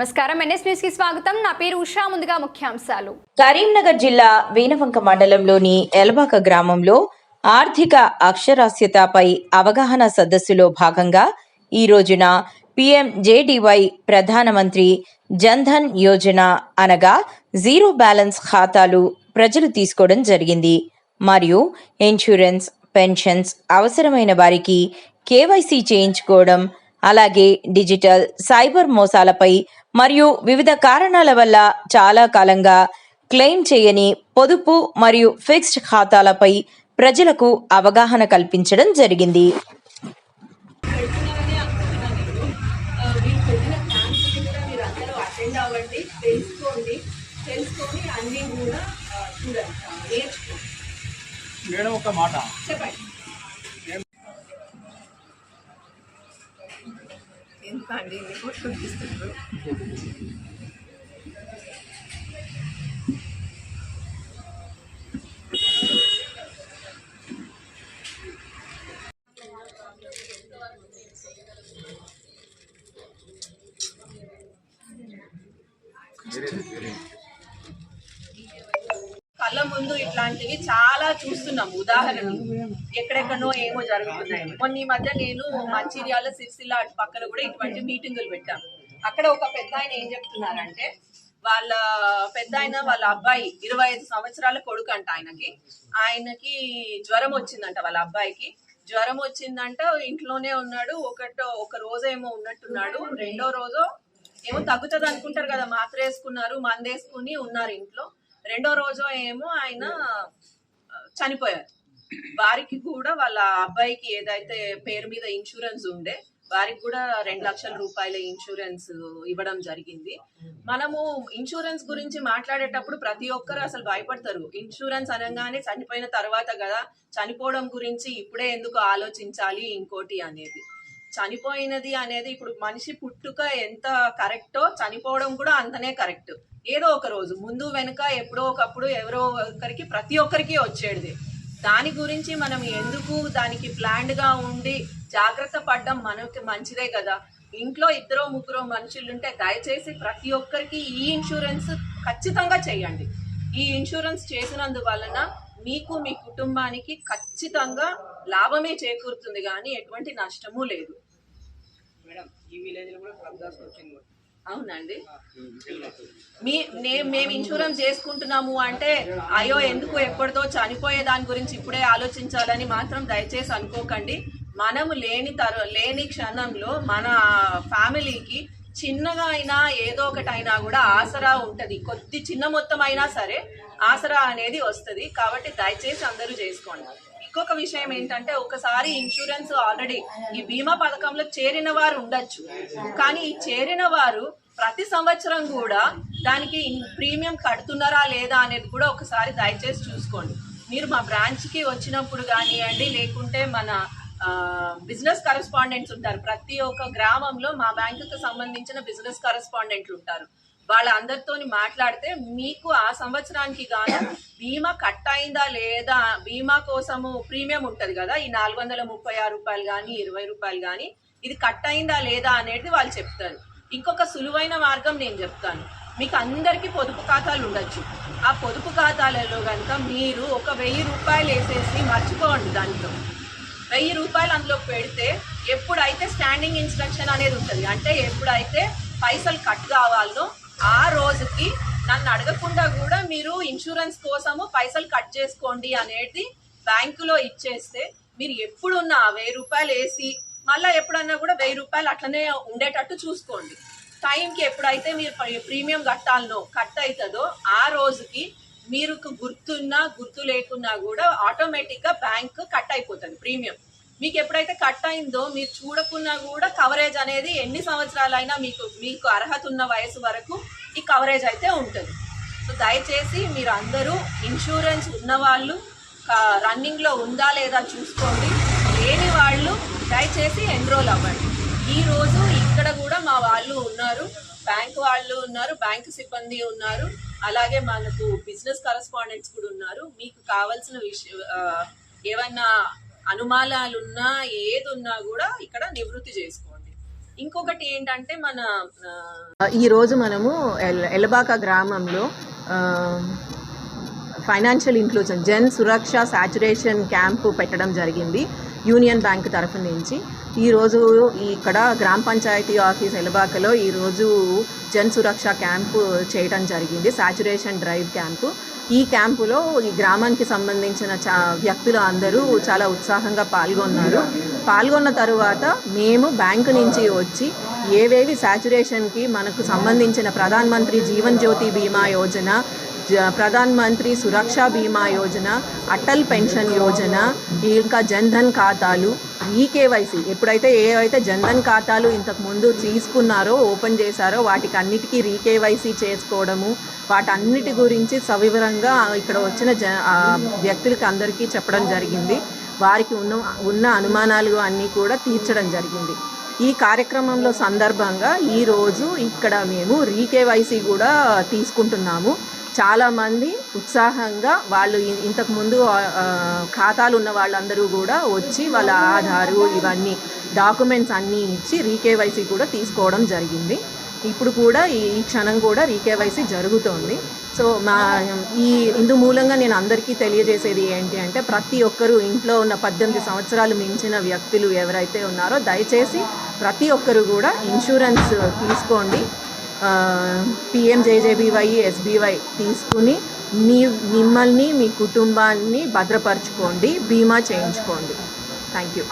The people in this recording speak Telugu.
నమస్కారం, ఎన్ఎస్ న్యూస్ కి స్వాగతం. నా పేరు ఉషా. ముందుగా ముఖ్యాంశాలు. కరీంనగర్ జిల్లా వీణవంక మండలంలోని ఎల్బాక గ్రామంలో ఆర్థిక అక్షరాస్యతపై అవగాహన సదస్సులో భాగంగా ఈ రోజున PMJDY ప్రధానమంత్రి జన్ధన్ యోజన అనగా జీరో బ్యాలెన్స్ ఖాతాలు ప్రజలు తీసుకోవడం జరిగింది. మరియు ఇన్సూరెన్స్, పెన్షన్స్ అవసరమైన వారికి KYC చేయించుకోవడం, అలాగే డిజిటల్ సైబర్ మోసాలపై మరియు వివిధ కారణాల వల్ల చాలా కాలంగా క్లెయిమ్ చేయని పొదుపు మరియు ఫిక్స్డ్ ఖాతాలపై ప్రజలకు అవగాహన కల్పించడం జరిగింది. మేడం ఒక మాట చెప్పండి. ఎంత అండి చూపిస్తున్నారు? కళ్ళ ముందు ఇట్లాంటివి చాలా చూస్తున్నాం. ఉదాహరణలు ఎక్కడెక్కడో ఏమో జరుగుతున్నాయి. మొన్న ఈ మధ్య నేను మంచిర్యాల, సిరిసిల్ల అటు పక్కన కూడా ఇటువంటి మీటింగులు పెట్టాను. అక్కడ ఒక పెద్ద ఆయన ఏం చెప్తున్నారంటే, వాళ్ళ పెద్ద ఆయన వాళ్ళ అబ్బాయి 25 సంవత్సరాల కొడుకు అంట. ఆయనకి జ్వరం వచ్చిందంట. వాళ్ళ అబ్బాయికి జ్వరం వచ్చిందంట. ఇంట్లోనే ఉన్నాడు. ఒక రోజు ఏమో ఉన్నట్టున్నాడు. రెండో రోజు ఏమో తగ్గుతుంది అనుకుంటారు కదా, మాత్ర వేసుకున్నారు, మందేసుకుని ఉన్నారు ఇంట్లో. రెండో రోజు ఏమో ఆయన చనిపోయారు. వారికి కూడా వాళ్ళ అబ్బాయికి ఏదైతే పేరు మీద ఇన్సూరెన్స్ ఉండే వారికి కూడా 2 లక్షల రూపాయల ఇన్సూరెన్స్ ఇవ్వడం జరిగింది. మనము ఇన్సూరెన్స్ గురించి మాట్లాడేటప్పుడు ప్రతి ఒక్కరు అసలు భయపడతారు. ఇన్సూరెన్స్ అనగానే చనిపోయిన తర్వాత కదా, చనిపోవడం గురించి ఇప్పుడే ఎందుకు ఆలోచించాలి ఇంకోటి అనేది. చనిపోయినది అనేది ఇప్పుడు మనిషి పుట్టుక ఎంత కరెక్టో చనిపోవడం కూడా అంతనే కరెక్ట్. ఏదో ఒక రోజు ముందు వెనుక ఎప్పుడో ఒకప్పుడు ఎవరో ఒకరికి ప్రతి ఒక్కరికి వచ్చేది. దాని గురించి మనం ఎందుకు దానికి ప్లాన్డ్ గా ఉండి జాగ్రత్త పడ్డం మనకి మంచిదే కదా. ఇంట్లో 2-3 మనుషులుంటే దయచేసి ప్రతి ఒక్కరికి ఈ ఇన్సూరెన్స్ ఖచ్చితంగా చేయండి. ఈ ఇన్సూరెన్స్ చేసినందువలన మీకు, మీ కుటుంబానికి ఖచ్చితంగా లాభమే చేకూరుతుంది, కానీ ఎటువంటి నష్టము లేదు. అవునండి. మేము ఇన్సూరెన్స్ చేసుకుంటున్నాము అంటే అయ్యో ఎందుకు ఎప్పటిదో చనిపోయే దాని గురించి ఇప్పుడే ఆలోచించాలని మాత్రం దయచేసి అనుకోకండి. మనము లేని క్షణంలో మన ఫ్యామిలీకి చిన్నగా అయినా ఏదో ఒకటి అయినా కూడా ఆసరా ఉంటది. కొద్ది చిన్న మొత్తం అయినా సరే ఆసరా అనేది వస్తుంది. కాబట్టి దయచేసి అందరూ చేసుకోండి. ఇంకొక విషయం ఏంటంటే, ఒకసారి ఇన్సూరెన్స్ ఆల్రెడీ ఈ బీమా పథకంలో చేరిన వారు ఉండొచ్చు, కానీ ఈ చేరిన వారు ప్రతి సంవత్సరం కూడా దానికి ప్రీమియం కడుతున్నారా లేదా అనేది కూడా ఒకసారి దయచేసి చూసుకోండి. మీరు మా బ్రాంచ్కి వచ్చినప్పుడు కానివ్వండి, లేకుంటే మన బిజినెస్ కరెస్పాండెంట్స్ ఉంటారు. ప్రతి ఒక్క గ్రామంలో మా బ్యాంకుకి సంబంధించిన బిజినెస్ కరెస్పాండెంట్లు ఉంటారు. వాళ్ళందరితో మాట్లాడితే మీకు ఆ సంవత్సరానికి గాను బీమా కట్ అయిందా లేదా, బీమా కోసము ప్రీమియం ఉంటది కదా, ఈ 436 రూపాయలు కానీ 20 రూపాయలు కానీ, ఇది కట్ అయిందా లేదా అనేది వాళ్ళు చెప్తారు. ఇంకొక సులువైన మార్గం నేను చెప్తాను. మీకు అందరికీ పొదుపు ఖాతాలు ఉండొచ్చు. ఆ పొదుపు ఖాతాలలో కనుక మీరు ఒక 1000 రూపాయలు వేసేసి మర్చిపోండి. దాంట్లో 1000 రూపాయలు అందులో పెడితే ఎప్పుడైతే స్టాండింగ్ ఇన్స్ట్రక్షన్ అనేది ఉంటుంది, అంటే ఎప్పుడైతే పైసలు కట్ కావాలో ఆ రోజుకి నన్ను అడగకుండా కూడా మీరు ఇన్సూరెన్స్ కోసము పైసలు కట్ చేసుకోండి అనేది బ్యాంకులో ఇచ్చేస్తే, మీరు ఎప్పుడున్నా 1000 రూపాయలు వేసి మళ్ళీ ఎప్పుడన్నా కూడా 1000 రూపాయలు అట్లనే ఉండేటట్టు చూసుకోండి. టైంకి ఎప్పుడైతే మీరు ప్రీమియం కట్టాలనో కట్ అవుతుందో ఆ రోజుకి మీరు గుర్తున్నా గుర్తు లేకున్నా కూడా ఆటోమేటిక్గా బ్యాంక్ కట్ అయిపోతుంది ప్రీమియం. మీకు ఎప్పుడైతే కట్ అయిందో మీరు చూడకున్నా కూడా కవరేజ్ అనేది ఎన్ని సంవత్సరాలైనా మీకు అర్హత ఉన్న వయసు వరకు ఈ కవరేజ్ అయితే ఉంటుంది. సో దయచేసి మీరు అందరూ ఇన్సూరెన్స్ ఉన్నవాళ్ళు రన్నింగ్లో ఉందా లేదా చూసుకోండి. లేని వాళ్ళు దయచేసి ఎన్రోల్ అవ్వండి. ఈరోజు ఇక్కడ కూడా మా వాళ్ళు ఉన్నారు, బ్యాంక్ వాళ్ళు ఉన్నారు, బ్యాంక్ సిబ్బంది ఉన్నారు, అలాగే మనకు బిజినెస్ కరెస్పాండెంట్స్ కూడా ఉన్నారు. మీకు కావాల్సిన ఏమన్నా అనుమానాలున్నా ఏదున్నా కూడా ఇక్కడ నివృత్తి చేసుకోండి. ఇంకొకటి ఏంటంటే ఈరోజు మనము ఎలబాక గ్రామంలో ఫైనాన్షియల్ ఇంక్లూజన్ జన్ సురక్ష సాచురేషన్ క్యాంపు పెట్టడం జరిగింది యూనియన్ బ్యాంక్ తరఫు నుంచి. ఈరోజు ఇక్కడ గ్రామ పంచాయతీ ఆఫీస్ ఎలబాకలో ఈరోజు జన్ సురక్ష క్యాంపు చేయడం జరిగింది, సాచురేషన్ డ్రైవ్ క్యాంపు. ఈ క్యాంపులో ఈ గ్రామానికి సంబంధించిన వ్యక్తులు అందరూ చాలా ఉత్సాహంగా పాల్గొన్న తరువాత మేము బ్యాంకు నుంచి వచ్చి ఏవేవి సాచురేషన్కి మనకు సంబంధించిన ప్రధాన్ మంత్రి జీవన్ జ్యోతి బీమా యోజన, ప్రధాన్ మంత్రి సురక్ష బీమా యోజన, అటల్ పెన్షన్ యోజన, ఇంకా జన్ధన్ ఖాతాలు, ఈకేవైసీ ఎప్పుడైతే ఏవైతే జన్ధన్ ఖాతాలు ఇంతకు ముందు తీసుకున్నారో ఓపెన్ చేశారో వాటికి అన్నిటికీ రీకేవైసీ చేసుకోవడము, వాటన్నిటి గురించి సవివరంగా ఇక్కడ వచ్చిన వ్యక్తులకి అందరికీ చెప్పడం జరిగింది. వారికి ఉన్న అనుమానాలు అన్నీ కూడా తీర్చడం జరిగింది. ఈ కార్యక్రమంలో సందర్భంగా ఈరోజు ఇక్కడ మేము రీకేవైసీ కూడా తీసుకుంటున్నాము. చాలామంది ఉత్సాహంగా వాళ్ళు ఇంతకుముందు ఖాతాలు ఉన్న వాళ్ళందరూ కూడా వచ్చి వాళ్ళ ఆధారు ఇవన్నీ డాక్యుమెంట్స్ అన్నీ ఇచ్చి రీకేవైసీ కూడా తీసుకోవడం జరిగింది. ఇప్పుడు కూడా ఈ క్షణం కూడా రీకేవైసీ జరుగుతోంది. సో ఇందు మూలంగా నేను అందరికీ తెలియజేసేది ఏంటి అంటే ప్రతి ఒక్కరూ ఇంట్లో ఉన్న 18 సంవత్సరాలు మించిన వ్యక్తులు ఎవరైతే ఉన్నారో దయచేసి ప్రతి ఒక్కరు కూడా ఇన్సూరెన్స్ తీసుకోండి. PMJJBY SBY తీసుకుని మిమ్మల్ని మీ కుటుంబాన్ని భద్రపరచుకోండి, బీమా చేయించుకోండి. Thank you.